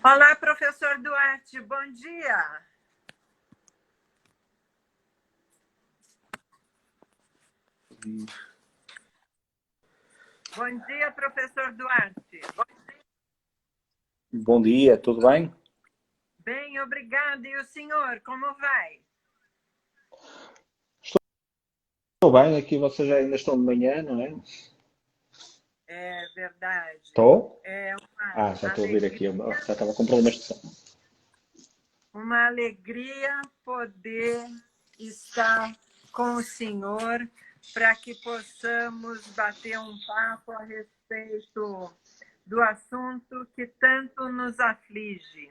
Olá, professor Duarte, bom dia. Bom dia, professor Duarte. Bom dia, tudo bem? Bem, obrigada. E o senhor, como vai? Estou bem, aqui vocês ainda estão de manhã, não é? É verdade. Estou? É uma Já estou a ouvir alegria, aqui, já estava com problemas de som. uma alegria poder estar com o senhor para que possamos bater um papo a respeito do assunto que tanto nos aflige.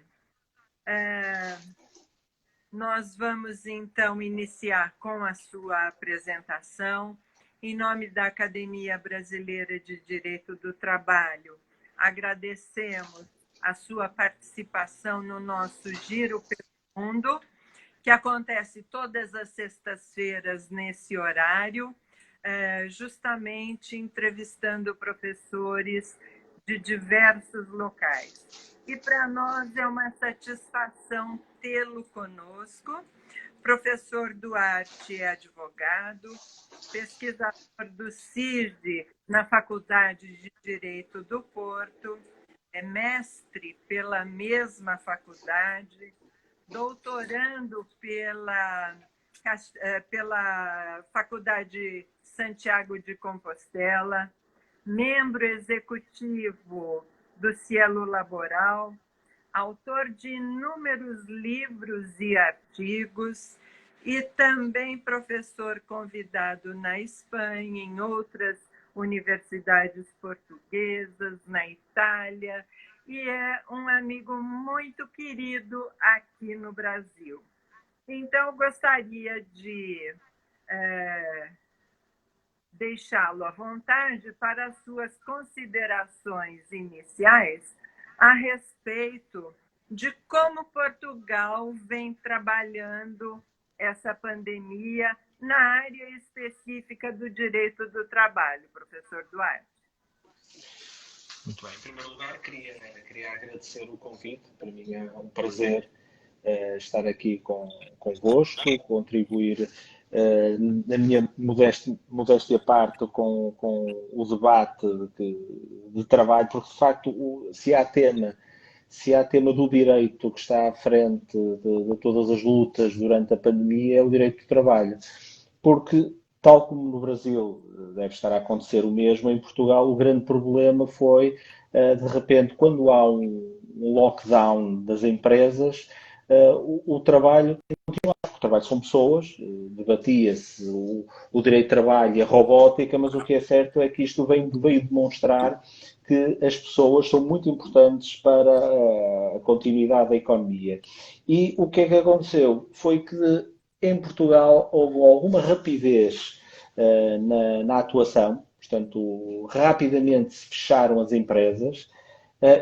Nós vamos, então, iniciar com a sua apresentação. Em nome da Academia Brasileira de Direito do Trabalho, agradecemos a sua participação no nosso Giro pelo Mundo, que acontece todas as sextas-feiras nesse horário, justamente entrevistando professores de diversos locais. E para nós é uma satisfação tê-lo conosco. Professor Duarte é advogado, pesquisador do CIRD na Faculdade de Direito do Porto, é mestre pela mesma faculdade, doutorando pela Faculdade Santiago de Compostela, membro executivo do Cielo Laboral, autor de inúmeros livros e artigos e também professor convidado na Espanha, em outras universidades portuguesas, na Itália, e é um amigo muito querido aqui no Brasil. Então, gostaria de deixá-lo à vontade para as suas considerações iniciais a respeito de como Portugal vem trabalhando essa pandemia na área específica do direito do trabalho, professor Duarte. Muito bem, em primeiro lugar queria agradecer o convite, para mim é um prazer estar aqui convosco, contribuir na minha modéstia parte com o debate de trabalho, porque de facto se há tema do direito que está à frente de todas as lutas durante a pandemia, é o direito do trabalho. Porque, tal como no Brasil deve estar a acontecer o mesmo, em Portugal o grande problema foi, de repente, quando há um lockdown das empresas, o trabalho tem que continuar. O trabalho são pessoas, debatia-se o direito de trabalho e a robótica, mas o que é certo é que isto veio demonstrar que as pessoas são muito importantes para a continuidade da economia. E o que é que aconteceu? Foi que em Portugal houve alguma rapidez na atuação, portanto, rapidamente se fecharam as empresas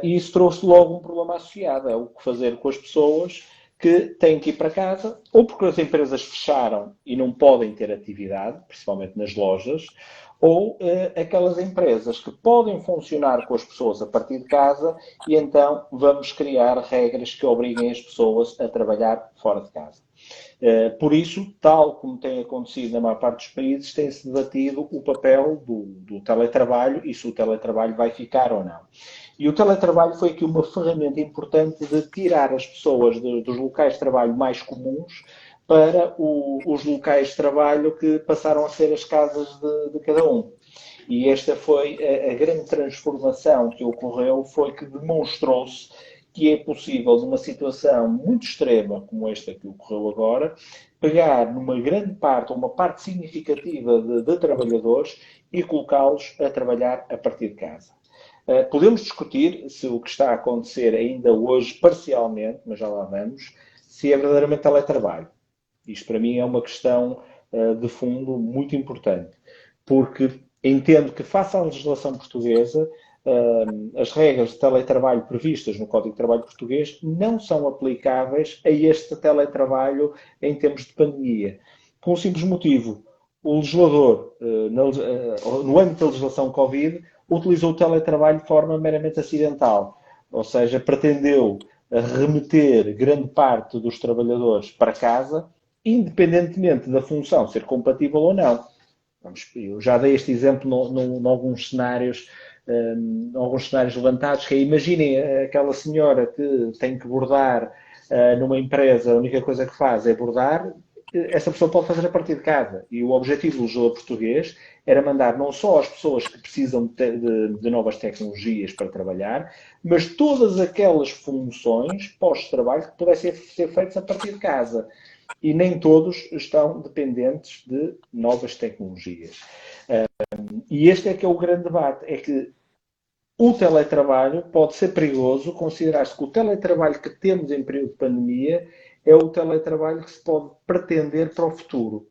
e isso trouxe logo um problema associado, é o que fazer com as pessoas que têm que ir para casa, ou porque as empresas fecharam e não podem ter atividade, principalmente nas lojas, ou aquelas empresas que podem funcionar com as pessoas a partir de casa e então vamos criar regras que obriguem as pessoas a trabalhar fora de casa. Por isso, tal como tem acontecido na maior parte dos países, tem-se debatido o papel do teletrabalho e se o teletrabalho vai ficar ou não. E o teletrabalho foi aqui uma ferramenta importante de tirar as pessoas dos locais de trabalho mais comuns para os locais de trabalho que passaram a ser as casas de cada um. E esta foi a grande transformação que ocorreu, foi que demonstrou-se que é possível, numa situação muito extrema como esta que ocorreu agora, pegar numa grande parte, ou uma parte significativa de trabalhadores e colocá-los a trabalhar a partir de casa. Podemos discutir se o que está a acontecer ainda hoje, parcialmente, mas já lá vamos, se é verdadeiramente teletrabalho. Isto para mim é uma questão de fundo muito importante, porque entendo que, face à legislação portuguesa, as regras de teletrabalho previstas no Código de Trabalho português não são aplicáveis a este teletrabalho em tempos de pandemia. Por um simples motivo, o legislador, no âmbito da legislação Covid, utilizou o teletrabalho de forma meramente acidental, ou seja, pretendeu remeter grande parte dos trabalhadores para casa, independentemente da função ser compatível ou não. Eu já dei este exemplo em alguns cenários levantados, que é, imaginem aquela senhora que tem que bordar numa empresa, a única coisa que faz é bordar, essa pessoa pode fazer a partir de casa. E o objetivo do legislador português era mandar não só as pessoas que precisam de novas tecnologias para trabalhar, mas todas aquelas funções pós-trabalho que pudessem ser feitas a partir de casa. E nem todos estão dependentes de novas tecnologias. E este é que é o grande debate, é que o teletrabalho pode ser perigoso, considerar-se que o teletrabalho que temos em período de pandemia é o teletrabalho que se pode pretender para o futuro.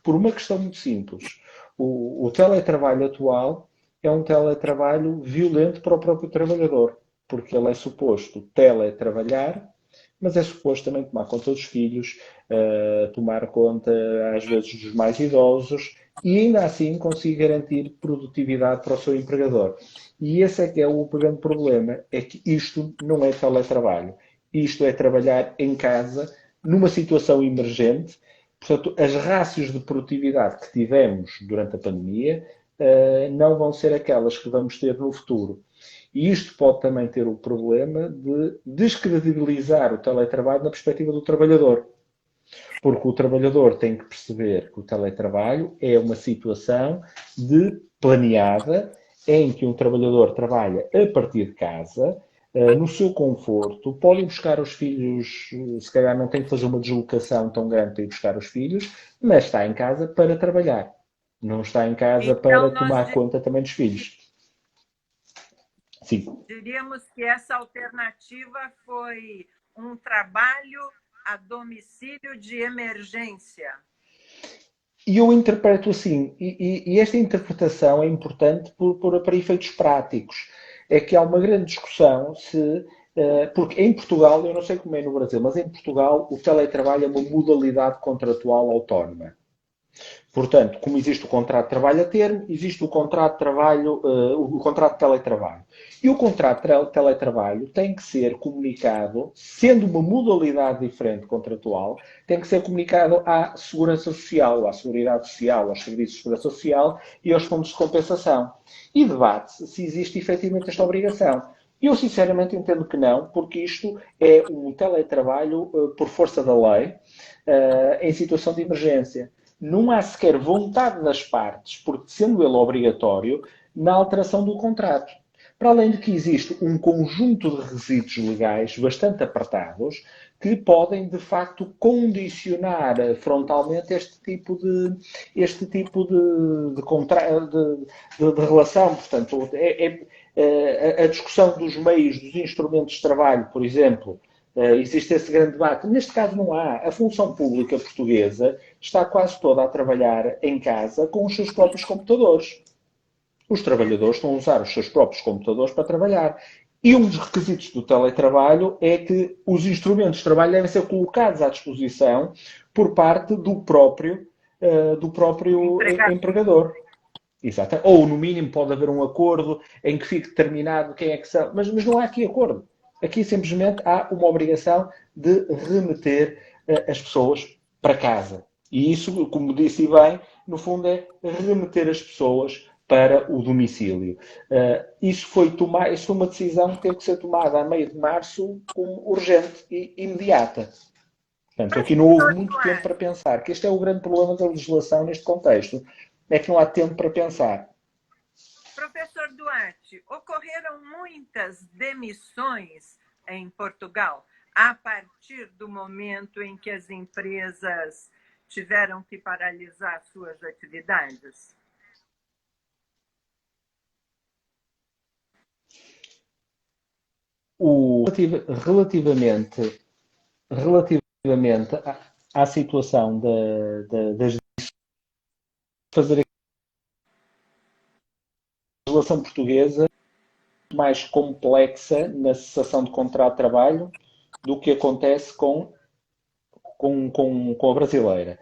Por uma questão muito simples. O teletrabalho atual é um teletrabalho violento para o próprio trabalhador, porque ele é suposto teletrabalhar, mas é suposto também tomar conta dos filhos, tomar conta, às vezes, dos mais idosos e, ainda assim, conseguir garantir produtividade para o seu empregador. E esse é que é o grande problema, é que isto não é teletrabalho. Isto é trabalhar em casa, numa situação emergente. Portanto, as rácios de produtividade que tivemos durante a pandemia não vão ser aquelas que vamos ter no futuro. E isto pode também ter o problema de descredibilizar o teletrabalho na perspectiva do trabalhador. Porque o trabalhador tem que perceber que o teletrabalho é uma situação planeada em que um trabalhador trabalha a partir de casa, no seu conforto, pode ir buscar os filhos, se calhar não tem que fazer uma deslocação tão grande para ir buscar os filhos, mas está em casa para trabalhar. Não está em casa para tomar conta também dos filhos. Sim. Diríamos que essa alternativa foi um trabalho a domicílio de emergência. E eu interpreto assim, e esta interpretação é importante para efeitos práticos. É que há uma grande discussão porque em Portugal, eu não sei como é no Brasil, mas em Portugal o teletrabalho é uma modalidade contratual autónoma. Portanto, como existe o contrato de trabalho a termo, existe o contrato de trabalho, o contrato de teletrabalho. E o contrato de teletrabalho tem que ser comunicado, sendo uma modalidade diferente contratual, tem que ser comunicado à Segurança Social, à Seguridade Social, aos Serviços de Segurança Social e aos fundos de compensação. E debate-se se existe efetivamente esta obrigação. Eu, sinceramente, entendo que não, porque isto é um teletrabalho por força da lei, em situação de emergência. Não há sequer vontade das partes, porque sendo ele obrigatório, na alteração do contrato. Para além de que existe um conjunto de requisitos legais bastante apertados que podem, de facto, condicionar frontalmente este tipo de relação. Portanto, a discussão dos meios, dos instrumentos de trabalho, por exemplo, existe esse grande debate. Neste caso não há. A função pública portuguesa está quase toda a trabalhar em casa com os seus próprios computadores. Os trabalhadores estão a usar os seus próprios computadores para trabalhar. E um dos requisitos do teletrabalho é que os instrumentos de trabalho devem ser colocados à disposição por parte do próprio empregador. Exato. Ou, no mínimo, pode haver um acordo em que fique determinado quem é que são. Mas não há aqui acordo. Aqui, simplesmente, há uma obrigação de remeter as pessoas para casa. E isso, como disse bem, no fundo é remeter as pessoas para o domicílio. Isso foi uma decisão que teve que ser tomada a meio de março como urgente e imediata. Portanto, aqui não houve muito tempo para pensar, que este é o grande problema da legislação neste contexto, é que não há tempo para pensar. Professor Duarte, ocorreram muitas demissões em Portugal a partir do momento em que as empresas tiveram que paralisar suas atividades? Relativamente à situação das fazer a legislação portuguesa mais complexa na cessação de contrato de trabalho do que acontece com a brasileira.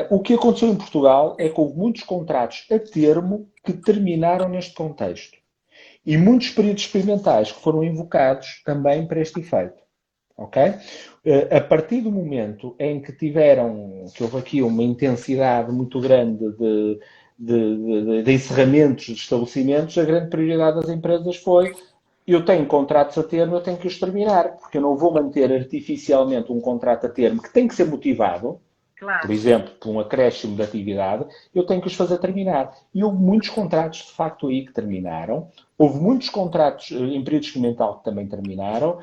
O que aconteceu em Portugal é que houve muitos contratos a termo que terminaram neste contexto. E muitos períodos experimentais que foram invocados também para este efeito. Ok? A partir do momento em que houve aqui uma intensidade muito grande de encerramentos de estabelecimentos, a grande prioridade das empresas foi: eu tenho contratos a termo, eu tenho que os terminar, porque eu não vou manter artificialmente um contrato a termo que tem que ser motivado, por Claro. exemplo, por um acréscimo de atividade, eu tenho que os fazer terminar. E houve muitos contratos, de facto, aí que terminaram. Houve muitos contratos em período experimental que também terminaram.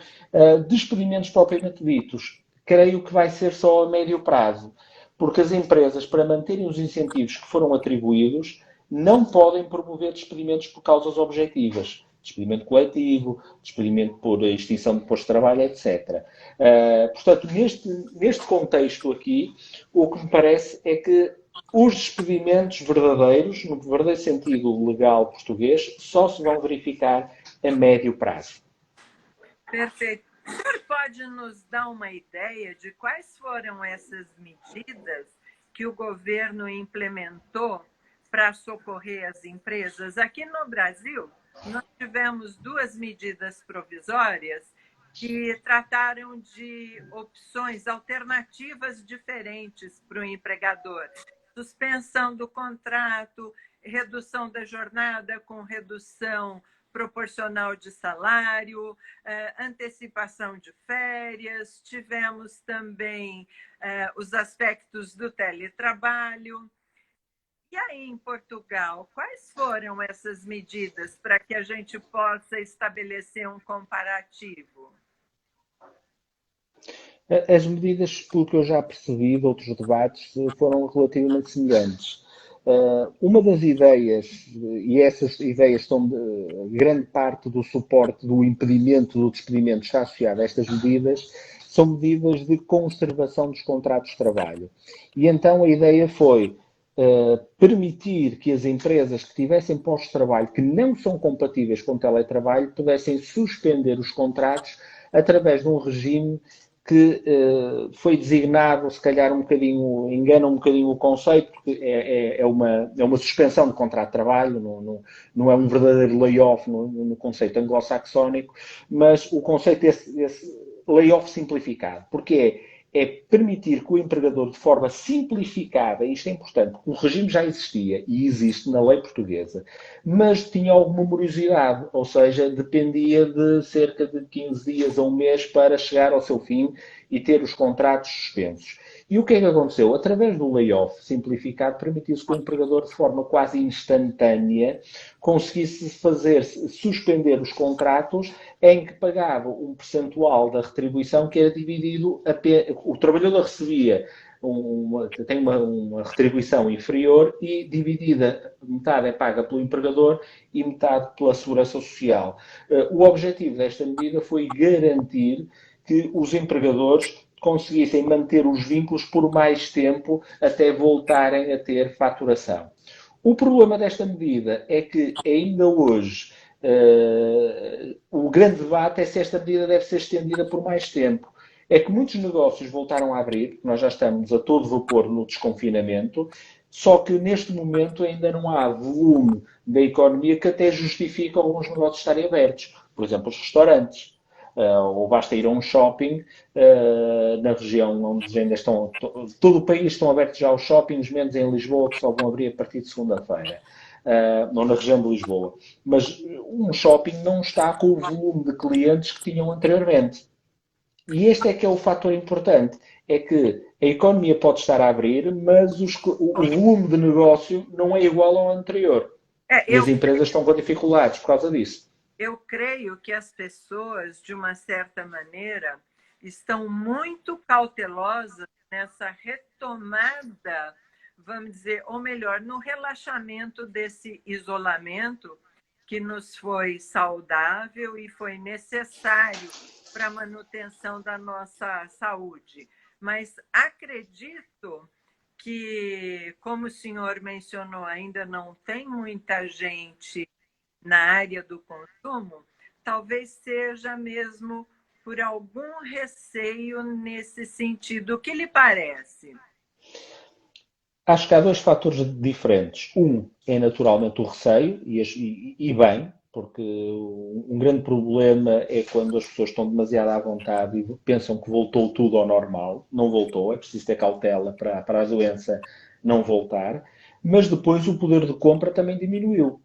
Despedimentos propriamente ditos, creio que vai ser só a médio prazo, porque as empresas, para manterem os incentivos que foram atribuídos, não podem promover despedimentos por causas objetivas. Despedimento coletivo, despedimento por extinção de postos de trabalho, etc. Portanto, neste contexto aqui, o que me parece é que os despedimentos verdadeiros, no verdadeiro sentido legal português, só se vão verificar a médio prazo. Perfeito. O senhor pode nos dar uma ideia de quais foram essas medidas que o governo implementou para socorrer as empresas? Aqui no Brasil, nós tivemos duas medidas provisórias que trataram de opções alternativas diferentes para o empregador. Suspensão do contrato, redução da jornada com redução proporcional de salário, antecipação de férias, tivemos também os aspectos do teletrabalho. E aí, em Portugal, quais foram essas medidas para que a gente possa estabelecer um comparativo? As medidas, pelo que eu já percebi de outros debates, foram relativamente semelhantes. Uma das ideias, e essas ideias estão grande parte do suporte do impedimento do despedimento está associado a estas medidas, são medidas de conservação dos contratos de trabalho. E então a ideia foi permitir que as empresas que tivessem postos de trabalho que não são compatíveis com o teletrabalho pudessem suspender os contratos através de um regime que foi designado, se calhar um bocadinho, engana um bocadinho o conceito, porque é uma suspensão de contrato de trabalho, não é um verdadeiro layoff no conceito anglo-saxónico, mas o conceito desse layoff simplificado, porque é permitir que o empregador, de forma simplificada, e isto é importante, porque o regime já existia e existe na lei portuguesa, mas tinha alguma morosidade, ou seja, dependia de cerca de 15 dias a um mês para chegar ao seu fim e ter os contratos suspensos. E o que é que aconteceu? Através do layoff simplificado, permitiu-se que o empregador, de forma quase instantânea, conseguisse suspender os contratos em que pagava um percentual da retribuição que era dividido, o trabalhador recebia tem uma retribuição inferior e dividida, metade é paga pelo empregador e metade pela Segurança Social. O objetivo desta medida foi garantir que os empregadores conseguissem manter os vínculos por mais tempo até voltarem a ter faturação. O problema desta medida é que ainda hoje o grande debate é se esta medida deve ser estendida por mais tempo. É que muitos negócios voltaram a abrir, nós já estamos a todo vapor no desconfinamento, só que neste momento ainda não há volume da economia que até justifique alguns negócios estarem abertos. Por exemplo, os restaurantes. Ou basta ir a um shopping na região onde ainda estão. Todo o país estão abertos já os shoppings, menos em Lisboa, que só vão abrir a partir de segunda-feira. Ou na região de Lisboa. Mas um shopping não está com o volume de clientes que tinham anteriormente. E este é que é o fator importante. É que a economia pode estar a abrir, mas o volume de negócio não é igual ao anterior. E as empresas estão com dificuldades por causa disso. Eu creio que as pessoas, de uma certa maneira, estão muito cautelosas nessa retomada, vamos dizer, ou melhor, no relaxamento desse isolamento que nos foi saudável e foi necessário para a manutenção da nossa saúde. Mas acredito que, como o senhor mencionou, ainda não tem muita gente na área do consumo, talvez seja mesmo por algum receio nesse sentido. O que lhe parece? Acho que há dois fatores diferentes. Um é naturalmente o receio, e bem, porque um grande problema é quando as pessoas estão demasiado à vontade e pensam que voltou tudo ao normal. Não voltou, é preciso ter cautela para a doença não voltar, mas depois o poder de compra também diminuiu.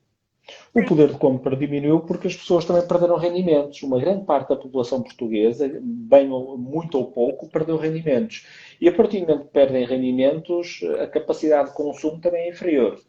O Sim, poder de compra diminuiu porque as pessoas também perderam rendimentos. Uma grande parte da população portuguesa, bem ou muito ou pouco, perdeu rendimentos. E a partir do momento que perdem rendimentos, a capacidade de consumo também é inferior.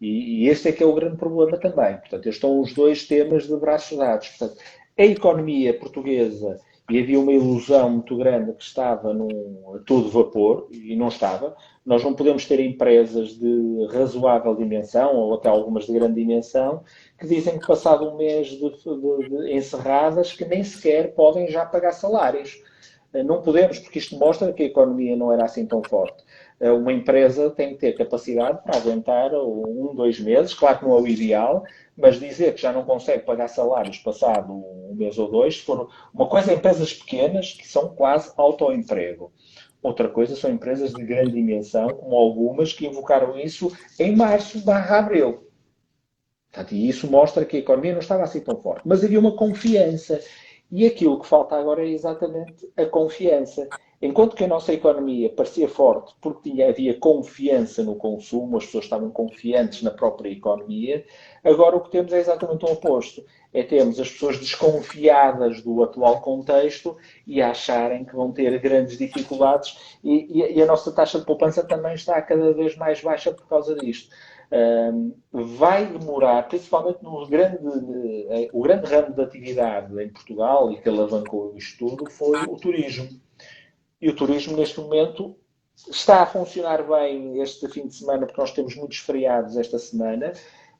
E este é que é o grande problema também. Portanto, estes estão os dois temas de braços dados. Portanto, a economia portuguesa, e havia uma ilusão muito grande que estava a todo vapor, e não estava. Nós não podemos ter empresas de razoável dimensão, ou até algumas de grande dimensão, que dizem que passado um mês de encerradas, que nem sequer podem já pagar salários. Não podemos, porque isto mostra que a economia não era assim tão forte. Uma empresa tem que ter capacidade para aguentar 1, 2 meses, claro que não é o ideal, mas dizer que já não consegue pagar salários passado um mês ou dois, se for uma coisa é empresas pequenas que são quase autoemprego. Outra coisa são empresas de grande dimensão, como algumas que invocaram isso em março/abril. Portanto, e isso mostra que a economia não estava assim tão forte. Mas havia uma confiança. E aquilo que falta agora é exatamente a confiança. Enquanto que a nossa economia parecia forte porque havia confiança no consumo, as pessoas estavam confiantes na própria economia, agora o que temos é exatamente o oposto. É termos as pessoas desconfiadas do atual contexto e acharem que vão ter grandes dificuldades e a nossa taxa de poupança também está cada vez mais baixa por causa disto. Vai demorar, principalmente o grande ramo de atividade em Portugal e que alavancou isto tudo foi o turismo. E o turismo, neste momento, está a funcionar bem este fim de semana, porque nós temos muitos feriados esta semana.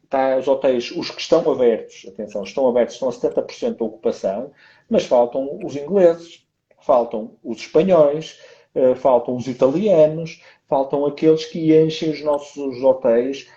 Está, os hotéis, os que estão abertos, atenção, estão abertos, estão a 70% de ocupação, mas faltam os ingleses, faltam os espanhóis, faltam os italianos, faltam aqueles que enchem os nossos hotéis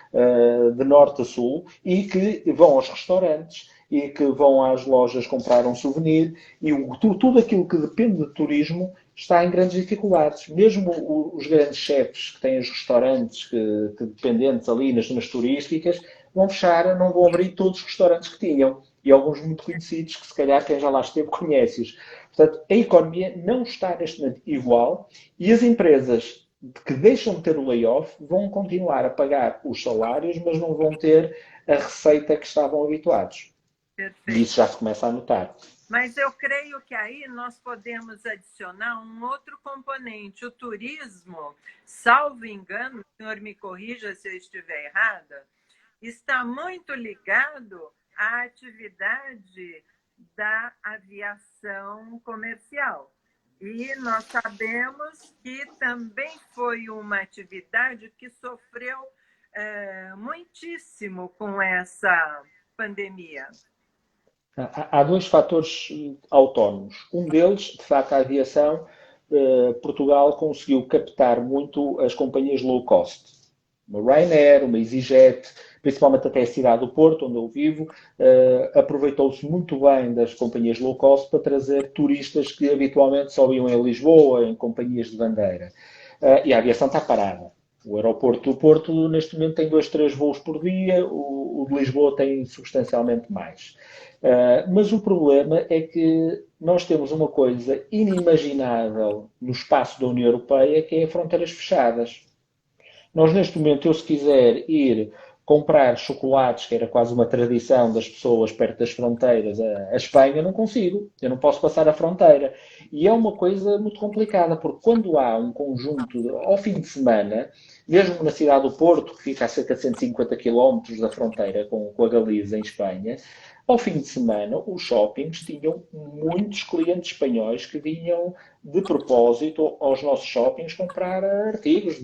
de norte a sul e que vão aos restaurantes e que vão às lojas comprar um souvenir e tudo aquilo que depende de turismo está em grandes dificuldades. Mesmo os grandes chefes que têm os restaurantes que dependentes ali nas zonas turísticas vão fechar, não vão abrir todos os restaurantes que tinham. E alguns muito conhecidos que se calhar quem já lá esteve conhece-os. Portanto, a economia não está neste momento igual e as empresas que deixam de ter o layoff vão continuar a pagar os salários, mas não vão ter a receita que estavam habituados. E perfeito. isso já se começa a notar. Mas eu creio que aí nós podemos adicionar um outro componente. O turismo, salvo engano, o senhor me corrija se eu estiver errada, está muito ligado à atividade da aviação comercial. E nós sabemos que também foi uma atividade que sofreu muitíssimo com essa pandemia. Há dois fatores autónomos. Um deles, de facto, a aviação. Portugal conseguiu captar muito as companhias low cost. Uma Ryanair, uma EasyJet, principalmente até a cidade do Porto, onde eu vivo, aproveitou-se muito bem das companhias low cost para trazer turistas que habitualmente só iam em Lisboa, em companhias de bandeira. E a aviação está parada. O aeroporto do Porto, neste momento, tem 2, 3 voos por dia, o de Lisboa tem substancialmente mais. Mas o problema é que nós temos uma coisa inimaginável no espaço da União Europeia, que é fronteiras fechadas. Nós, neste momento, eu se quiser ir comprar chocolates, que era quase uma tradição das pessoas perto das fronteiras, a Espanha, não consigo. Eu não posso passar a fronteira. E é uma coisa muito complicada, porque quando há um conjunto, ao fim de semana, mesmo na cidade do Porto, que fica a cerca de 150 quilómetros da fronteira com a Galiza, em Espanha, ao fim de semana, os shoppings tinham muitos clientes espanhóis que vinham de propósito aos nossos shoppings comprar artigos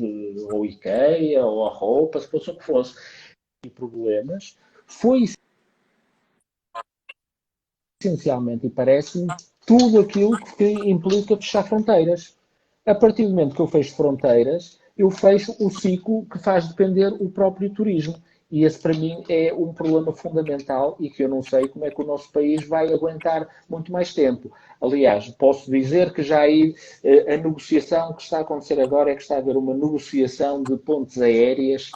ou IKEA ou a roupa, se fosse o que fosse. E problemas foi essencialmente, e parece-me, tudo aquilo que implica fechar fronteiras. A partir do momento que eu fecho fronteiras, eu fecho o ciclo que faz depender o próprio turismo. E esse, para mim, é um problema fundamental e que eu não sei como é que o nosso país vai aguentar muito mais tempo. Aliás, posso dizer que já aí a negociação que está a acontecer agora é que está a haver uma negociação de pontes aéreas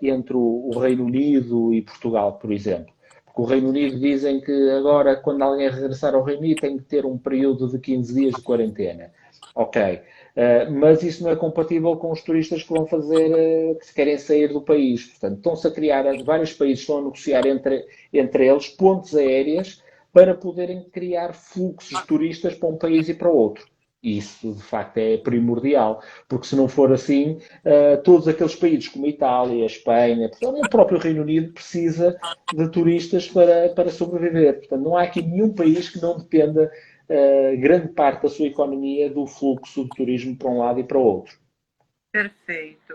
entre o Reino Unido e Portugal, por exemplo. Porque o Reino Unido dizem que agora, quando alguém regressar ao Reino Unido, tem que ter um período de 15 dias de quarentena. Ok. Mas isso não é compatível com os turistas que vão fazer, que se querem sair do país. Portanto, estão-se a criar, vários países estão a negociar entre eles pontes aéreas para poderem criar fluxos de turistas para um país e para o outro. Isso, de facto, é primordial, porque se não for assim, todos aqueles países como a Itália, a Espanha, o próprio Reino Unido precisa de turistas para sobreviver. Portanto, não há aqui nenhum país que não dependa grande parte da sua economia do fluxo de turismo para um lado e para o outro. Perfeito.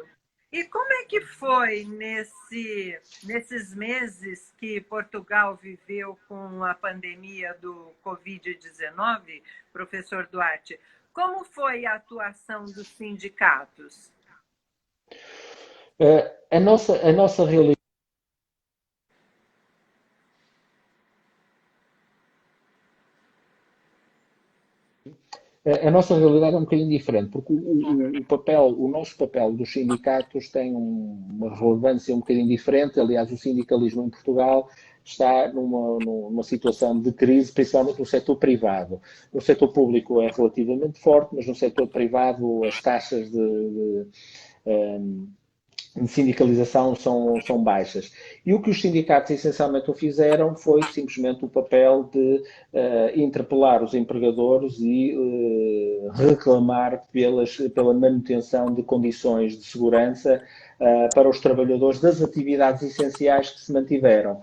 E como é que foi nesses meses que Portugal viveu com a pandemia do Covid-19, professor Duarte? Como foi a atuação dos sindicatos? A nossa realidade. A nossa realidade é um bocadinho diferente, porque o nosso papel dos sindicatos tem uma relevância um bocadinho diferente. Aliás, o sindicalismo em Portugal está numa situação de crise, principalmente no setor privado. No setor público é relativamente forte, mas no setor privado as taxas de sindicalização são baixas. E o que os sindicatos essencialmente o fizeram foi simplesmente o papel de interpelar os empregadores e reclamar pela manutenção de condições de segurança para os trabalhadores das atividades essenciais que se mantiveram.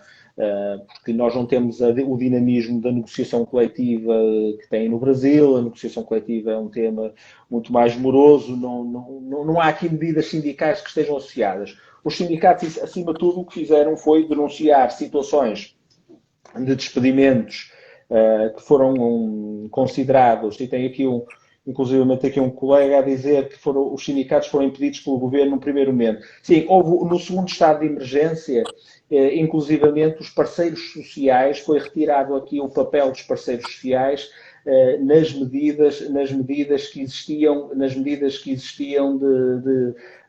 Porque nós não temos o dinamismo da negociação coletiva que tem no Brasil. A negociação coletiva é um tema muito mais moroso, não há aqui medidas sindicais que estejam associadas. Os sindicatos, acima de tudo, o que fizeram foi denunciar situações de despedimentos que foram considerados, e tem aqui inclusivamente aqui um colega a dizer que os sindicatos foram impedidos pelo governo no primeiro momento. Sim, houve no segundo estado de emergência, inclusivamente os parceiros sociais, foi retirado aqui o papel dos parceiros sociais nas medidas que existiam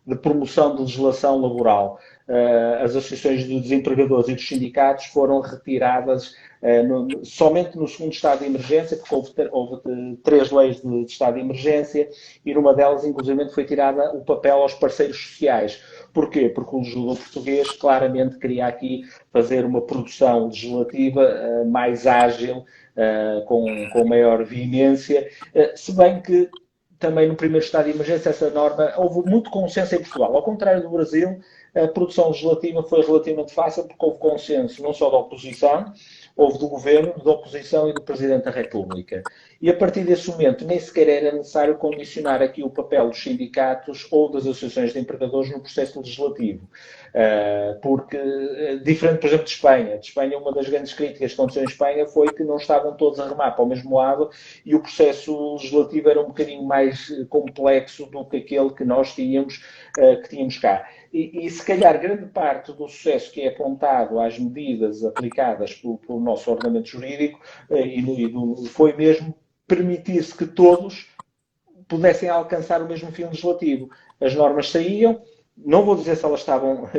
de promoção de legislação laboral. As associações de desempregadores e dos sindicatos foram retiradas somente no segundo estado de emergência, porque houve 3 leis de estado de emergência, e numa delas, inclusive, foi tirada o papel aos parceiros sociais. Porquê? Porque o legislador português claramente queria aqui fazer uma produção legislativa mais ágil, com maior veemência, se bem que também no primeiro estado de emergência essa norma, houve muito consenso em Portugal. Ao contrário do Brasil, a produção legislativa foi relativamente fácil porque houve consenso não só da oposição, houve do governo, da oposição e do Presidente da República. E a partir desse momento nem sequer era necessário condicionar aqui o papel dos sindicatos ou das associações de empregadores no processo legislativo. Porque, diferente, por exemplo, de Espanha, uma das grandes críticas que aconteceu em Espanha foi que não estavam todos a remar para o mesmo lado e o processo legislativo era um bocadinho mais complexo do que aquele que nós tínhamos cá. E se calhar grande parte do sucesso que é apontado às medidas aplicadas pelo nosso ordenamento jurídico foi mesmo permitir-se que todos pudessem alcançar o mesmo fim legislativo. As normas saíam, não vou dizer se elas estavam,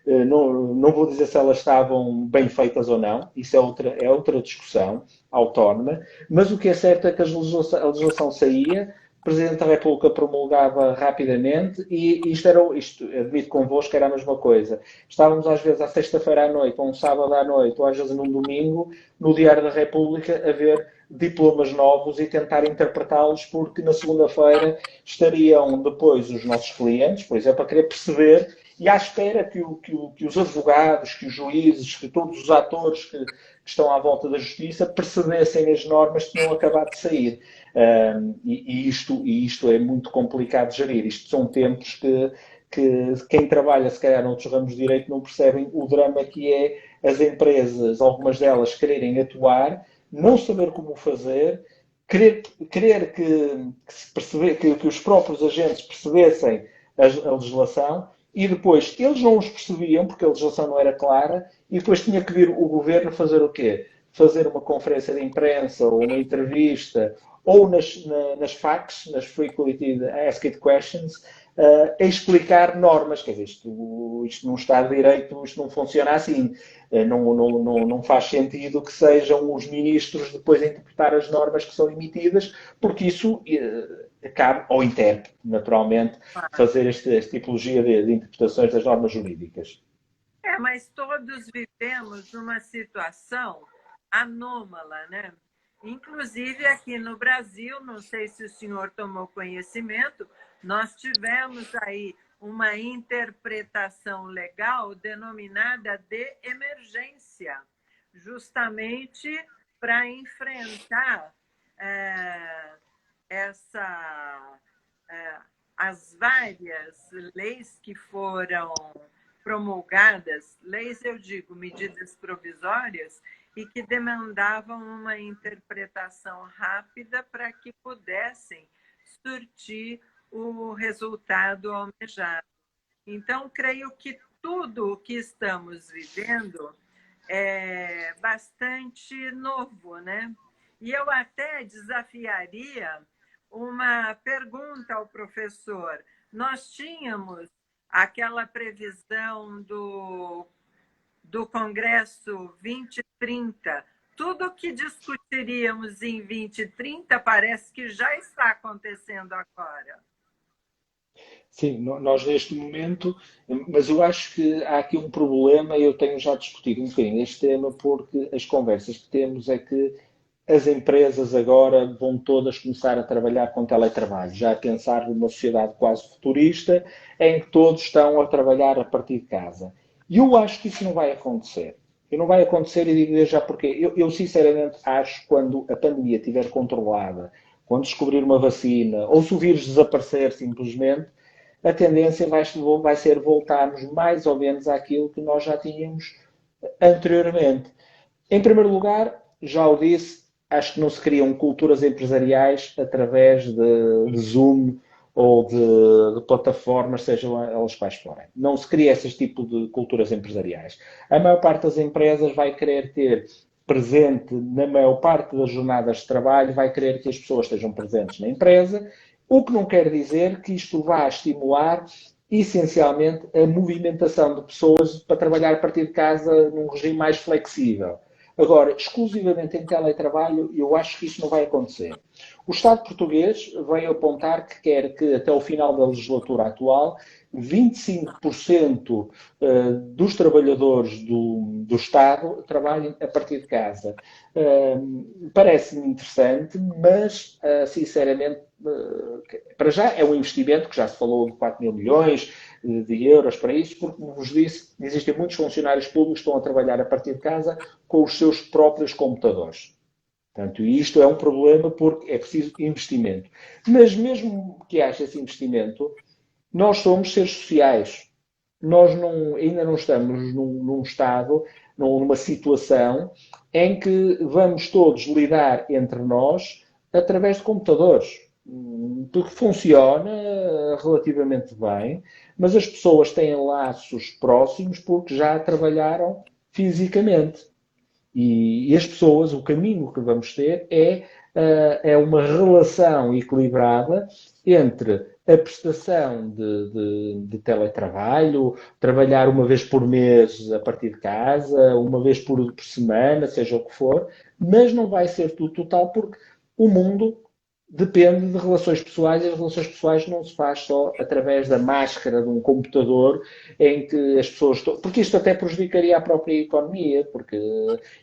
não vou dizer se elas estavam bem feitas ou não, isso é outra discussão autónoma, mas o que é certo é que a legislação saía, o Presidente da República promulgava rapidamente e isto admito convosco, era a mesma coisa. Estávamos às vezes à sexta-feira à noite, ou um sábado à noite, ou às vezes num domingo, no Diário da República, a ver diplomas novos e tentar interpretá-los, porque na segunda-feira estariam depois os nossos clientes, por exemplo, a querer perceber e à espera que os advogados, que os juízes, que todos os atores que estão à volta da justiça percebessem as normas que tinham acabado de sair. Isto é muito complicado de gerir. Isto são tempos que quem trabalha, se calhar, noutros ramos de direito não percebem o drama que é as empresas, algumas delas, quererem atuar, não saber como fazer, querer que os próprios agentes percebessem a legislação e depois eles não os percebiam porque a legislação não era clara e depois tinha que vir o governo fazer o quê? Fazer uma conferência de imprensa ou uma entrevista ou nas FAQs, nas Frequently Asked Questions, a explicar normas. Quer dizer, isto num Estado de Direito, isto não funciona assim. Não faz sentido que sejam os ministros depois a interpretar as normas que são emitidas, porque isso cabe ao intérprete, naturalmente, fazer esta tipologia de interpretações das normas jurídicas. Mas todos vivemos uma situação anômala, né? Inclusive aqui no Brasil, não sei se o senhor tomou conhecimento, nós tivemos aí uma interpretação legal denominada de emergência, justamente para enfrentar as várias leis que foram promulgadas, leis eu digo, medidas provisórias, e que demandavam uma interpretação rápida para que pudessem surtir o resultado almejado. Então, creio que tudo o que estamos vivendo é bastante novo, né? E eu até desafiaria uma pergunta ao professor. Nós tínhamos aquela previsão do Congresso 2030. Tudo que discutiríamos em 2030 parece que já está acontecendo agora. Sim, nós neste momento, mas eu acho que há aqui um problema e eu tenho já discutido um bocadinho este tema porque as conversas que temos é que as empresas agora vão todas começar a trabalhar com teletrabalho, já a pensar numa sociedade quase futurista em que todos estão a trabalhar a partir de casa. E eu acho que isso não vai acontecer. E não vai acontecer e digo já porquê. Eu sinceramente acho que quando a pandemia estiver controlada, quando descobrir uma vacina ou se o vírus desaparecer simplesmente, a tendência vai ser voltarmos mais ou menos àquilo que nós já tínhamos anteriormente. Em primeiro lugar, já o disse, acho que não se criam culturas empresariais através de Zoom ou de plataformas, sejam elas quais forem. Não se cria esse tipo de culturas empresariais. A maior parte das empresas vai querer ter presente na maior parte das jornadas de trabalho, vai querer que as pessoas estejam presentes na empresa, o que não quer dizer que isto vá estimular essencialmente a movimentação de pessoas para trabalhar a partir de casa num regime mais flexível. Agora, exclusivamente em teletrabalho, eu acho que isso não vai acontecer. O Estado português veio apontar que quer que, até o final da legislatura atual, 25% dos trabalhadores do Estado trabalhem a partir de casa. Parece-me interessante, mas, sinceramente, para já é um investimento que já se falou de 4 mil milhões de euros para isso, porque, como vos disse, existem muitos funcionários públicos que estão a trabalhar a partir de casa com os seus próprios computadores. Portanto, isto é um problema porque é preciso investimento. Mas mesmo que haja esse investimento, nós somos seres sociais. Nós ainda não estamos num estado, numa situação em que vamos todos lidar entre nós através de computadores. Tudo funciona relativamente bem, mas as pessoas têm laços próximos porque já trabalharam fisicamente. E as pessoas, o caminho que vamos ter é uma relação equilibrada entre a prestação de teletrabalho, trabalhar uma vez por mês a partir de casa, uma vez por semana, seja o que for, mas não vai ser tudo total porque o mundo depende de relações pessoais e as relações pessoais não se faz só através da máscara de um computador em que as pessoas... Porque isto até prejudicaria a própria economia, porque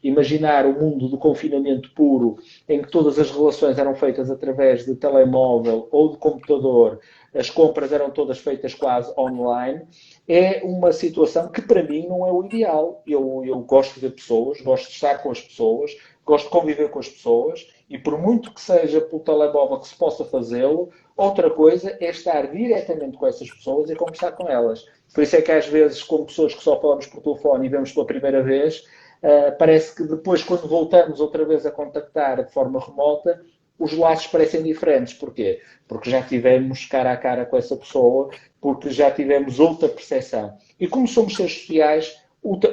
imaginar o mundo do confinamento puro em que todas as relações eram feitas através de telemóvel ou de computador, as compras eram todas feitas quase online, é uma situação que para mim não é o ideal. Eu gosto de pessoas, gosto de estar com as pessoas, gosto de conviver com as pessoas e por muito que seja pelo telemóvel que se possa fazê-lo, outra coisa é estar diretamente com essas pessoas e conversar com elas. Por isso é que às vezes, com pessoas que só falamos por telefone e vemos pela primeira vez, parece que depois, quando voltamos outra vez a contactar de forma remota, os laços parecem diferentes. Porquê? Porque já tivemos cara a cara com essa pessoa, porque já tivemos outra percepção. E como somos seres sociais,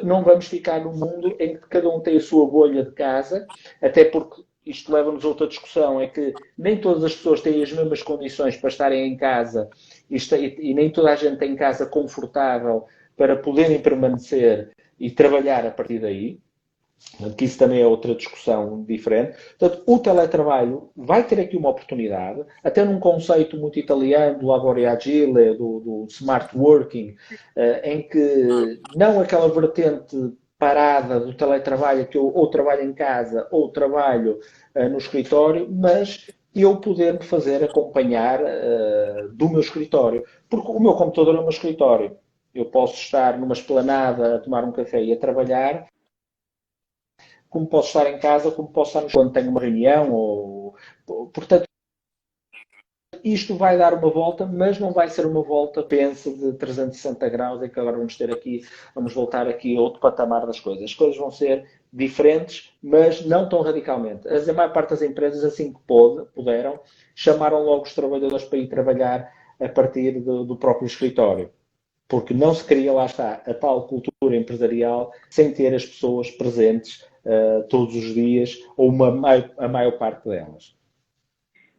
não vamos ficar num mundo em que cada um tem a sua bolha de casa, até porque isto leva-nos a outra discussão, é que nem todas as pessoas têm as mesmas condições para estarem em casa e nem toda a gente tem casa confortável para poderem permanecer e trabalhar a partir daí. Que isso também é outra discussão diferente. Portanto, o teletrabalho vai ter aqui uma oportunidade, até num conceito muito italiano do lavoro agile, do smart working, em que não aquela vertente parada do teletrabalho, que eu ou trabalho em casa ou trabalho no escritório, mas eu poder me fazer acompanhar do meu escritório. Porque o meu computador é o meu escritório. Eu posso estar numa esplanada a tomar um café e a trabalhar, como posso estar em casa, como posso estar quando tenho uma reunião. Portanto, isto vai dar uma volta, mas não vai ser uma volta, pensa, de 360 graus, é que agora vamos voltar aqui a outro patamar das coisas. As coisas vão ser diferentes, mas não tão radicalmente. A maior parte das empresas, assim que puderam, chamaram logo os trabalhadores para ir trabalhar a partir do próprio escritório. Porque não se queria, lá está, a tal cultura empresarial sem ter as pessoas presentes todos os dias, ou a maior parte delas.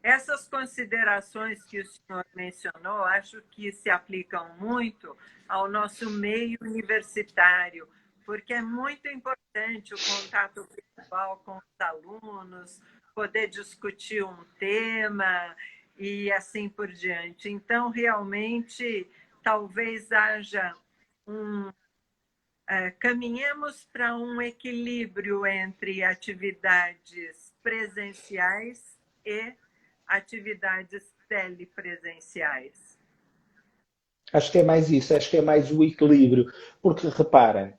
Essas considerações que o senhor mencionou, acho que se aplicam muito ao nosso meio universitário, porque é muito importante o contato pessoal com os alunos, poder discutir um tema e assim por diante. Então, realmente, talvez haja caminhemos para um equilíbrio entre atividades presenciais e atividades telepresenciais. Acho que é mais isso, acho que é mais o equilíbrio. Porque, reparem,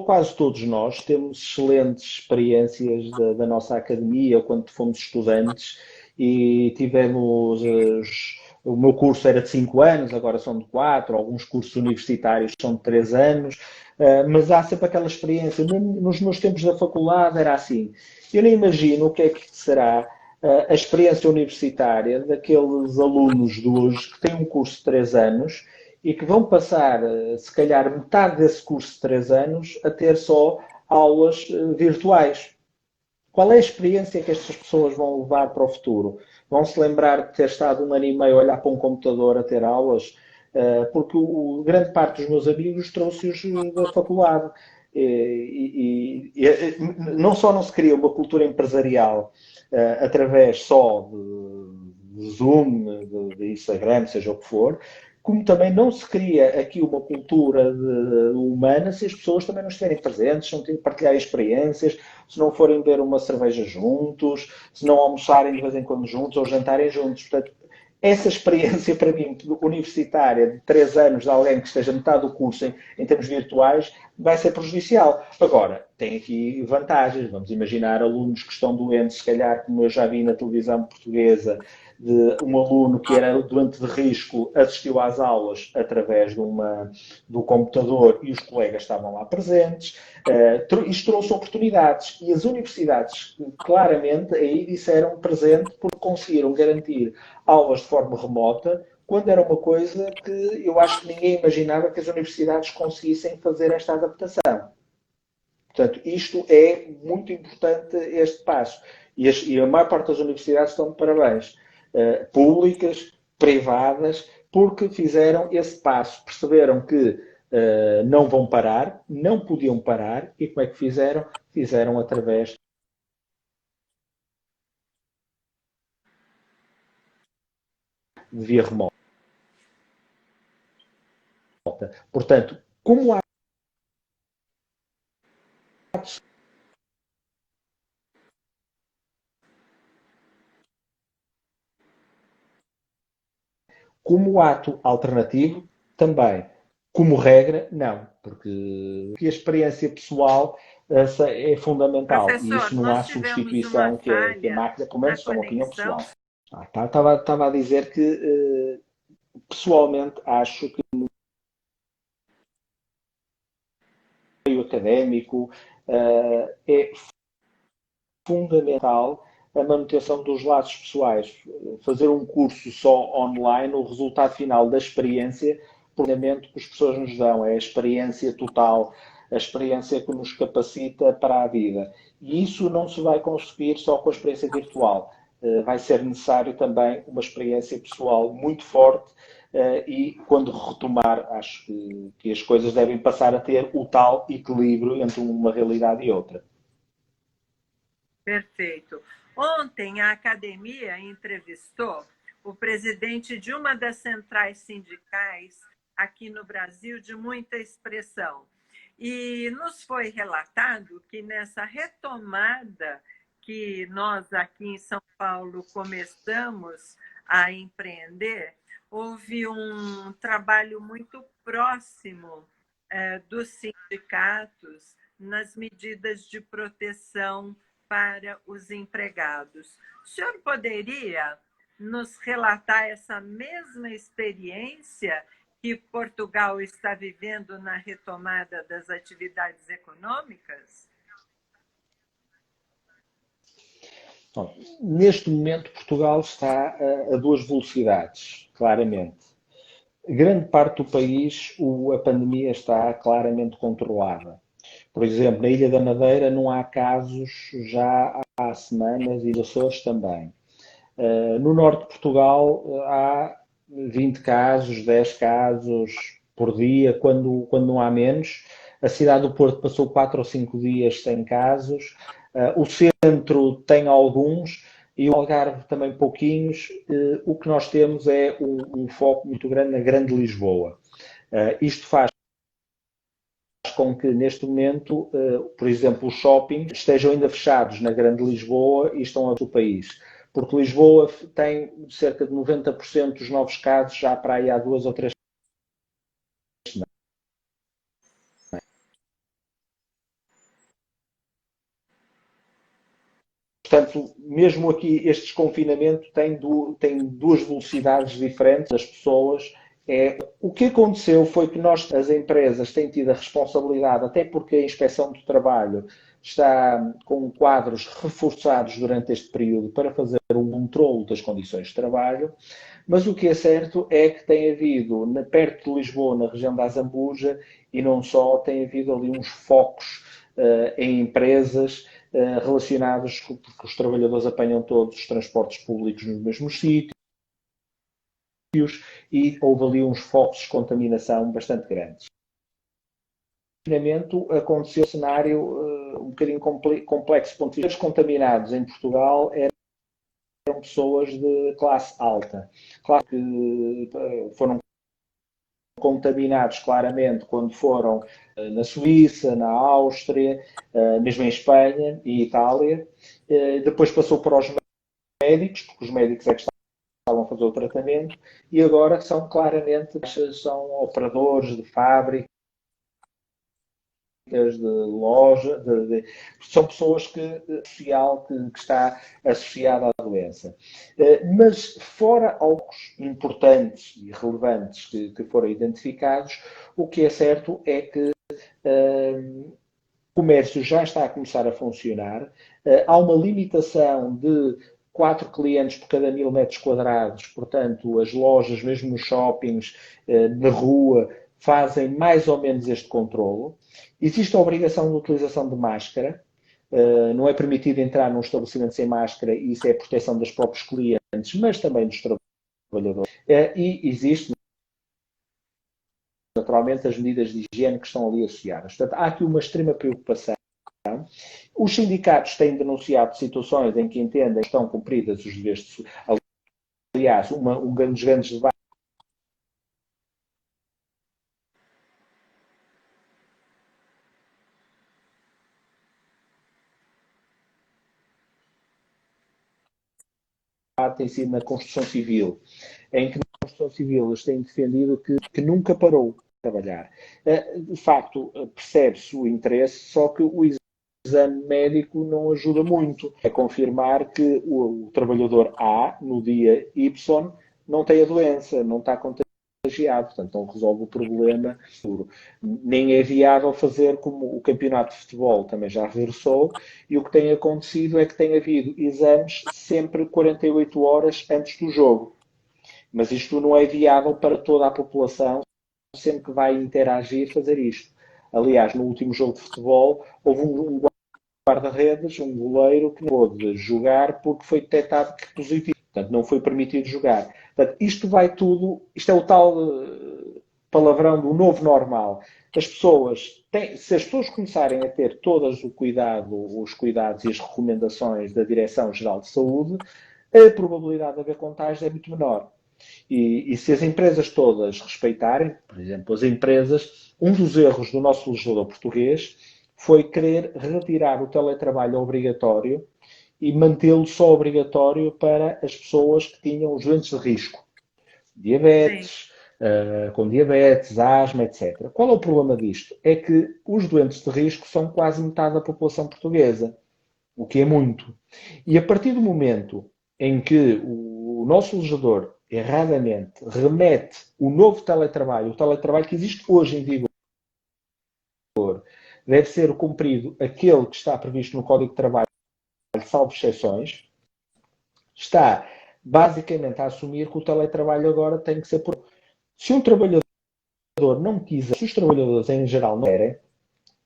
quase todos nós temos excelentes experiências da nossa academia, quando fomos estudantes, e tivemos. O meu curso era de 5 anos, agora são de 4, alguns cursos universitários são de 3 anos, mas há sempre aquela experiência. Nos meus tempos da faculdade era assim. Eu nem imagino o que é que será a experiência universitária daqueles alunos de hoje que têm um curso de 3 anos e que vão passar, se calhar, metade desse curso de 3 anos a ter só aulas virtuais. Qual é a experiência que estas pessoas vão levar para o futuro? Vão se lembrar de ter estado 1 ano e meio a olhar para um computador a ter aulas? Porque grande parte dos meus amigos trouxe-os da faculdade. Não só não se cria uma cultura empresarial através só de Zoom, de Instagram, seja o que for, como também não se cria aqui uma cultura humana se as pessoas também não estiverem presentes, se não tiverem partilhar experiências, se não forem beber uma cerveja juntos, se não almoçarem de vez em quando juntos ou jantarem juntos. Portanto, essa experiência para mim universitária de 3 anos de alguém que esteja metade do curso em termos virtuais vai ser prejudicial. Agora, tem aqui vantagens. Vamos imaginar alunos que estão doentes, se calhar, como eu já vi na televisão portuguesa, de um aluno que era doente de risco assistiu às aulas através do computador e os colegas estavam lá presentes. Isto trouxe oportunidades e as universidades claramente aí disseram presente porque conseguiram garantir aulas de forma remota quando era uma coisa que eu acho que ninguém imaginava que as universidades conseguissem fazer esta adaptação. Portanto, isto é muito importante, este passo. E a maior parte das universidades estão de parabéns. Públicas, privadas, porque fizeram esse passo. Perceberam que não vão parar, não podiam parar, e como é que fizeram? Fizeram através de via remota. Portanto, como há como ato alternativo, também. Como regra, não, porque a experiência pessoal essa é fundamental. Professor, e isso não há substituição que a máquina, pelo menos é uma opinião pessoal. Estava a dizer que, pessoalmente, acho que no meio académico é fundamental a manutenção dos laços pessoais. Fazer um curso só online, o resultado final da experiência, o que as pessoas nos dão é a experiência total a experiência que nos capacita para a vida. E isso não se vai conseguir só com a experiência virtual. Vai ser necessário também uma experiência pessoal muito forte e quando retomar, acho que as coisas devem passar a ter o tal equilíbrio entre uma realidade e outra. Perfeito. Ontem, a academia entrevistou o presidente de uma das centrais sindicais aqui no Brasil de muita expressão. E nos foi relatado que nessa retomada que nós aqui em São Paulo começamos a empreender, houve um trabalho muito próximo dos sindicatos nas medidas de proteção para os empregados. O senhor poderia nos relatar essa mesma experiência que Portugal está vivendo na retomada das atividades econômicas? Bom, neste momento, Portugal está a duas velocidades, claramente. Grande parte do país, a pandemia está claramente controlada. Por exemplo, na Ilha da Madeira não há casos já há semanas e nos Açores também. No norte de Portugal há 20 casos, 10 casos por dia, quando não há menos. A cidade do Porto passou 4 ou 5 dias sem casos. O centro tem alguns e o Algarve também pouquinhos. O que nós temos é um foco muito grande na Grande Lisboa. Isto faz com que, neste momento, por exemplo, os shoppings estejam ainda fechados na Grande Lisboa e estão a todo o país. Porque Lisboa tem cerca de 90% dos novos casos já para aí há 2 ou 3 semanas. Portanto, mesmo aqui, este desconfinamento tem duas velocidades diferentes das pessoas. O que aconteceu foi que as empresas, têm tido a responsabilidade, até porque a Inspeção do Trabalho está com quadros reforçados durante este período para fazer um controle das condições de trabalho, mas o que é certo é que tem havido, perto de Lisboa, na região da Azambuja, e não só, tem havido ali uns focos em empresas relacionados com que os trabalhadores apanham todos os transportes públicos nos mesmos sítios e houve ali uns focos de contaminação bastante grandes. O confinamento aconteceu um cenário um bocadinho complexo do ponto de vista. Os contaminados em Portugal eram pessoas de classe alta. Claro que foram contaminados claramente quando foram na Suíça, na Áustria, mesmo em Espanha e Itália. Depois passou para os médicos, porque os médicos é que estavam a fazer o tratamento, e agora são claramente operadores de fábricas, de loja, são pessoas que está associada à doença. Mas fora alguns importantes e relevantes que foram identificados, o que é certo é que o comércio já está a começar a funcionar, há uma limitação de 4 clientes por cada 1000 metros quadrados, portanto, as lojas, mesmo nos shoppings, na rua, fazem mais ou menos este controlo. Existe a obrigação de utilização de máscara, não é permitido entrar num estabelecimento sem máscara, e isso é a proteção dos próprios clientes, mas também dos trabalhadores. E existe, naturalmente, as medidas de higiene que estão ali associadas. Portanto, há aqui uma extrema preocupação. Os sindicatos têm denunciado situações em que entendem que estão cumpridas os deveres de saúde. Aliás, um dos grandes debates tem sido na construção civil, em que na construção civil eles têm defendido que nunca parou de trabalhar. De facto, percebe-se o interesse, só que o exame médico não ajuda muito a confirmar que o trabalhador A, no dia Y, não tem a doença, não está contagiado, portanto não resolve o problema. Nem é viável fazer como o campeonato de futebol também já regressou, e o que tem acontecido é que tem havido exames sempre 48 horas antes do jogo. Mas isto não é viável para toda a população, sempre que vai interagir, fazer isto. Aliás, no último jogo de futebol, houve um guarda-redes, um goleiro, que não pôde jogar porque foi detectado que positivo. Portanto, não foi permitido jogar. Portanto, isto vai tudo, isto é o tal palavrão do novo normal. Se as pessoas começarem a ter todos os cuidados e as recomendações da Direção-Geral de Saúde, a probabilidade de haver contágio é muito menor. E se as empresas todas respeitarem, por exemplo, as empresas, um dos erros do nosso legislador português foi querer retirar o teletrabalho obrigatório e mantê-lo só obrigatório para as pessoas que tinham os doentes de risco. Diabetes, com diabetes, asma, etc. Qual é o problema disto? É que os doentes de risco são quase metade da população portuguesa, o que é muito. E a partir do momento em que o nosso legislador erradamente remete o novo teletrabalho, o teletrabalho que existe hoje em vigor, deve ser cumprido aquele que está previsto no Código de Trabalho, salvo exceções, está basicamente a assumir que o teletrabalho agora tem que ser por... Se um trabalhador não quiser, se os trabalhadores em geral não querem,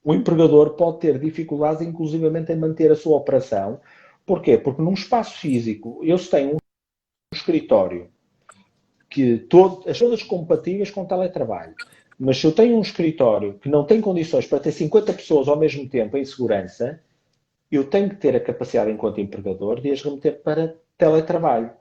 o empregador pode ter dificuldades, inclusivamente, em manter a sua operação. Porquê? Porque num espaço físico, eu tenho um escritório que todas compatíveis com teletrabalho. Mas se eu tenho um escritório que não tem condições para ter 50 pessoas ao mesmo tempo em segurança, eu tenho que ter a capacidade, enquanto empregador, de as remeter para teletrabalho.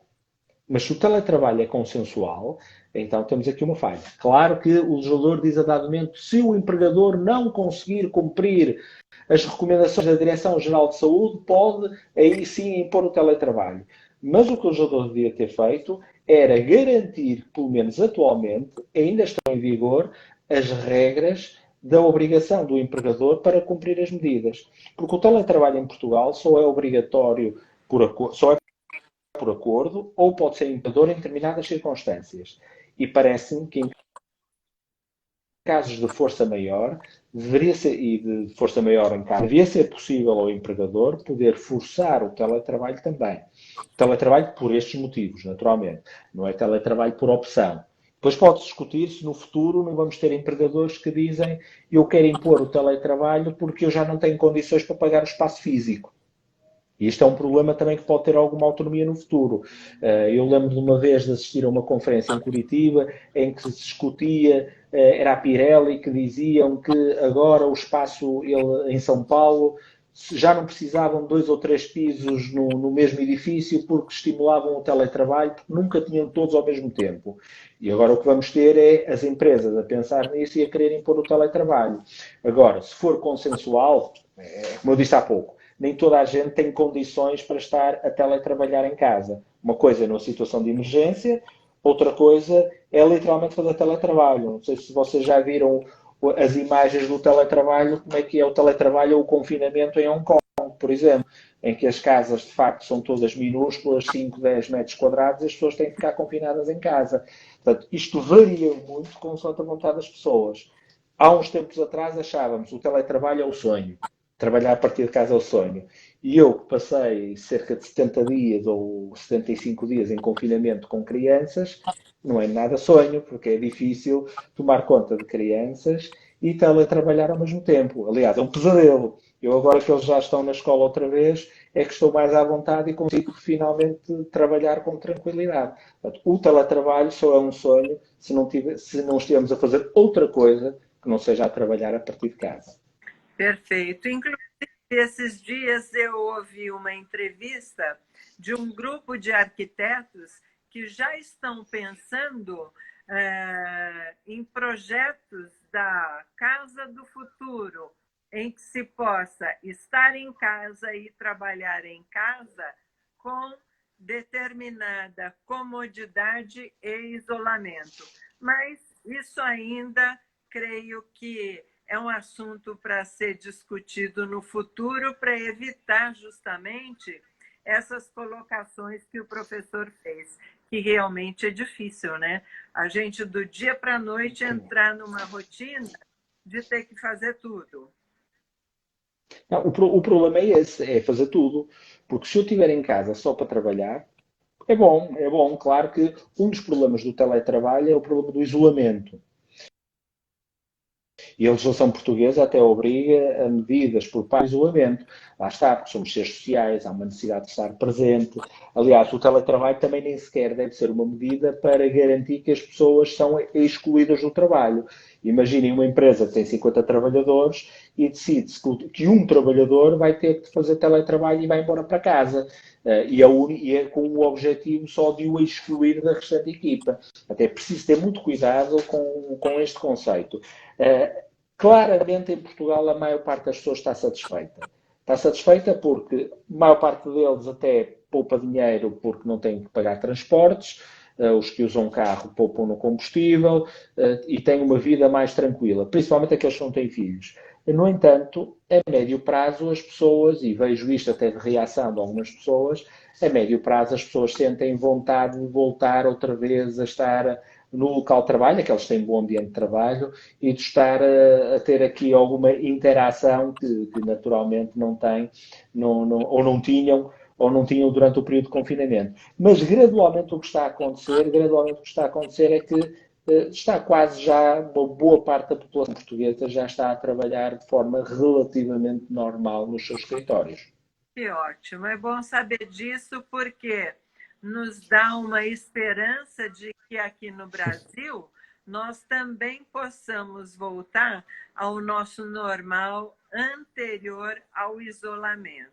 Mas se o teletrabalho é consensual, então temos aqui uma falha. Claro que o legislador diz a dado momento, se o empregador não conseguir cumprir as recomendações da Direção-Geral de Saúde, pode aí sim impor o teletrabalho. Mas o que o legislador devia ter feito era garantir, pelo menos atualmente, ainda estão em vigor, as regras da obrigação do empregador para cumprir as medidas. Porque o teletrabalho em Portugal só é obrigatório só é por acordo ou pode ser imperador em determinadas circunstâncias. E parece-me que em casos de força maior, deveria ser, e de força maior em casa, devia ser possível ao empregador poder forçar o teletrabalho também. Teletrabalho por estes motivos, naturalmente. Não é teletrabalho por opção. Depois pode-se discutir se no futuro não vamos ter empregadores que dizem eu quero impor o teletrabalho porque eu já não tenho condições para pagar o espaço físico. E isto é um problema também que pode ter alguma autonomia no futuro. Eu lembro de uma vez de assistir a uma conferência em Curitiba em que se discutia, era a Pirelli, que diziam que agora o espaço em São Paulo já não precisavam de 2 ou 3 pisos no mesmo edifício porque estimulavam o teletrabalho, porque nunca tinham todos ao mesmo tempo. E agora o que vamos ter é as empresas a pensar nisso e a quererem impor o teletrabalho. Agora, se for consensual, como eu disse há pouco, nem toda a gente tem condições para estar a teletrabalhar em casa. Uma coisa é numa situação de emergência, outra coisa é literalmente fazer teletrabalho. Não sei se vocês já viram as imagens do teletrabalho, como é que é o teletrabalho ou o confinamento em Hong Kong, por exemplo, em que as casas de facto são todas minúsculas, 5, 10 metros quadrados, e as pessoas têm que ficar confinadas em casa. Portanto, isto varia muito consoante a vontade das pessoas. Há uns tempos atrás achávamos que o teletrabalho é o sonho. Trabalhar a partir de casa é o sonho. E eu passei cerca de 70 dias ou 75 dias em confinamento com crianças, não é nada sonho, porque é difícil tomar conta de crianças e teletrabalhar ao mesmo tempo. Aliás, é um pesadelo. Eu agora que eles já estão na escola outra vez, é que estou mais à vontade e consigo finalmente trabalhar com tranquilidade. Portanto, o teletrabalho só é um sonho se não estivermos a fazer outra coisa que não seja a trabalhar a partir de casa. Perfeito. Inclusive, esses dias eu ouvi uma entrevista de um grupo de arquitetos que já estão pensando em projetos da casa do futuro, em que se possa estar em casa e trabalhar em casa com determinada comodidade e isolamento. Mas isso ainda, creio que é um assunto para ser discutido no futuro, para evitar justamente essas colocações que o professor fez, que realmente é difícil, né? A gente, do dia para a noite, entrar numa rotina de ter que fazer tudo. Não, o problema é esse, é fazer tudo. Porque se eu estiver em casa só para trabalhar, é bom. Claro que um dos problemas do teletrabalho é o problema do isolamento. E a legislação portuguesa até obriga a medidas por parte do isolamento. Lá está, porque somos seres sociais, há uma necessidade de estar presente. Aliás, o teletrabalho também nem sequer deve ser uma medida para garantir que as pessoas são excluídas do trabalho. Imaginem uma empresa que tem 50 trabalhadores e decide-se que um trabalhador vai ter que fazer teletrabalho e vai embora para casa. E é com o objetivo só de o excluir da restante equipa. Até é preciso ter muito cuidado com este conceito. Claramente, em Portugal, a maior parte das pessoas está satisfeita. Está satisfeita porque a maior parte deles até poupa dinheiro porque não tem que pagar transportes, os que usam carro poupam no combustível e têm uma vida mais tranquila, principalmente aqueles que não têm filhos. No entanto, a médio prazo as pessoas, e vejo isto até de reação de algumas pessoas, a médio prazo as pessoas sentem vontade de voltar outra vez a estar no local de trabalho, que eles têm bom ambiente de trabalho, e de estar a ter aqui alguma interação que naturalmente não têm, ou não tinham durante o período de confinamento. Mas gradualmente o que está a acontecer é que está quase já, uma boa parte da população portuguesa já está a trabalhar de forma relativamente normal nos seus escritórios. Que ótimo, é bom saber disso porque nos dá uma esperança de que aqui no Brasil nós também possamos voltar ao nosso normal anterior ao isolamento.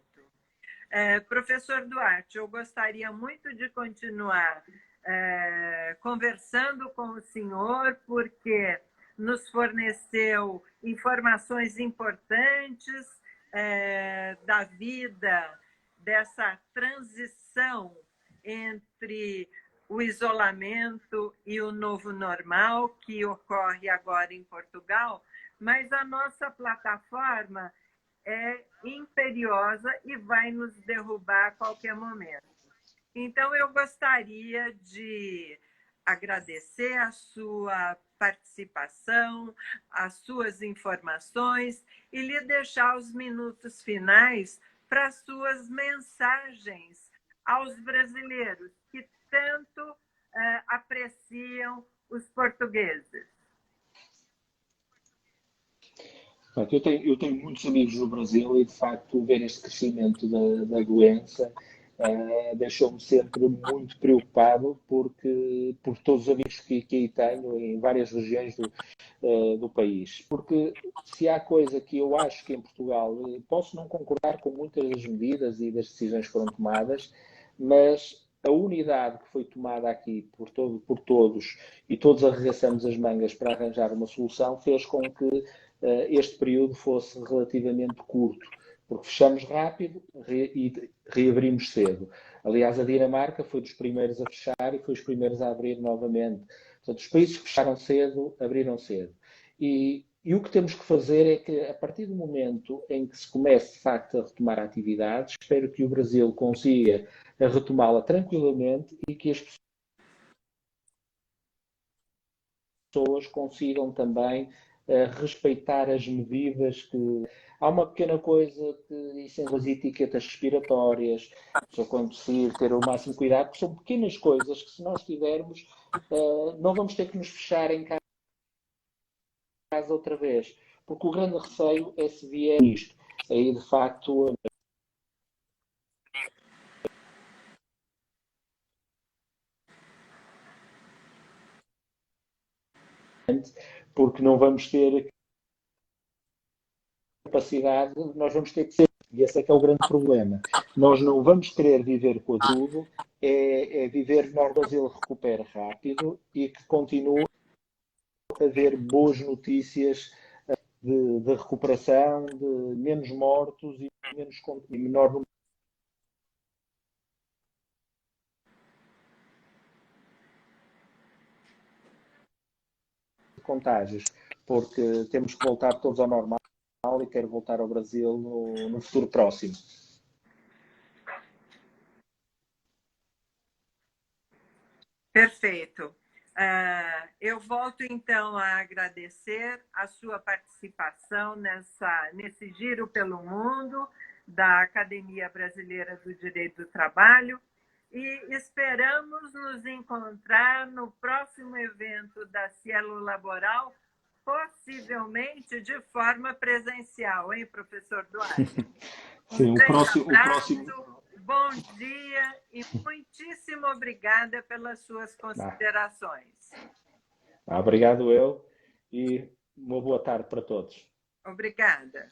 Professor Duarte, eu gostaria muito de continuar conversando com o senhor, porque nos forneceu informações importantes da vida, dessa transição entre o isolamento e o novo normal que ocorre agora em Portugal, mas a nossa plataforma é imperiosa e vai nos derrubar a qualquer momento. Então, eu gostaria de agradecer a sua participação, as suas informações e lhe deixar os minutos finais para as suas mensagens aos brasileiros que tanto apreciam os portugueses. Eu tenho muitos amigos no Brasil e, de facto, ver este crescimento da doença deixou-me sempre muito preocupado por todos os amigos que aí tenho em várias regiões do país. Porque se há coisa que eu acho que em Portugal, posso não concordar com muitas das medidas e das decisões que foram tomadas, mas a unidade que foi tomada aqui por todos e todos arregaçamos as mangas para arranjar uma solução fez com que este período fosse relativamente curto, porque fechamos rápido e reabrimos cedo. Aliás, a Dinamarca foi dos primeiros a fechar e foi os primeiros a abrir novamente. Portanto, os países que fecharam cedo, abriram cedo. E o que temos que fazer é que, a partir do momento em que se comece, de facto, a retomar a atividade, espero que o Brasil consiga retomá-la tranquilamente e que as pessoas consigam também respeitar as medidas que... Há uma pequena coisa que são as etiquetas respiratórias, só quando se ter o máximo cuidado, que são pequenas coisas que se nós tivermos, não vamos ter que nos fechar em casa outra vez. Porque o grande receio é se vier isto. Aí, de facto, porque não vamos ter capacidade, nós vamos ter que ser. E esse é que é o grande problema. Nós não vamos querer viver com tudo, é viver no Brasil recupere rápido e que continue a haver boas notícias de recuperação, de menos mortos e menor número de contágios, porque temos que voltar todos ao normal e quero voltar ao Brasil no futuro próximo. Perfeito. Eu volto, então, a agradecer a sua participação nesse giro pelo mundo da Academia Brasileira do Direito do Trabalho e esperamos nos encontrar no próximo evento da Cielo Laboral, possivelmente de forma presencial, hein, professor Duarte? Sim, grande o abraço, próximo. bom dia e muitíssimo obrigada pelas suas considerações. Obrigado eu e uma boa tarde para todos. Obrigada.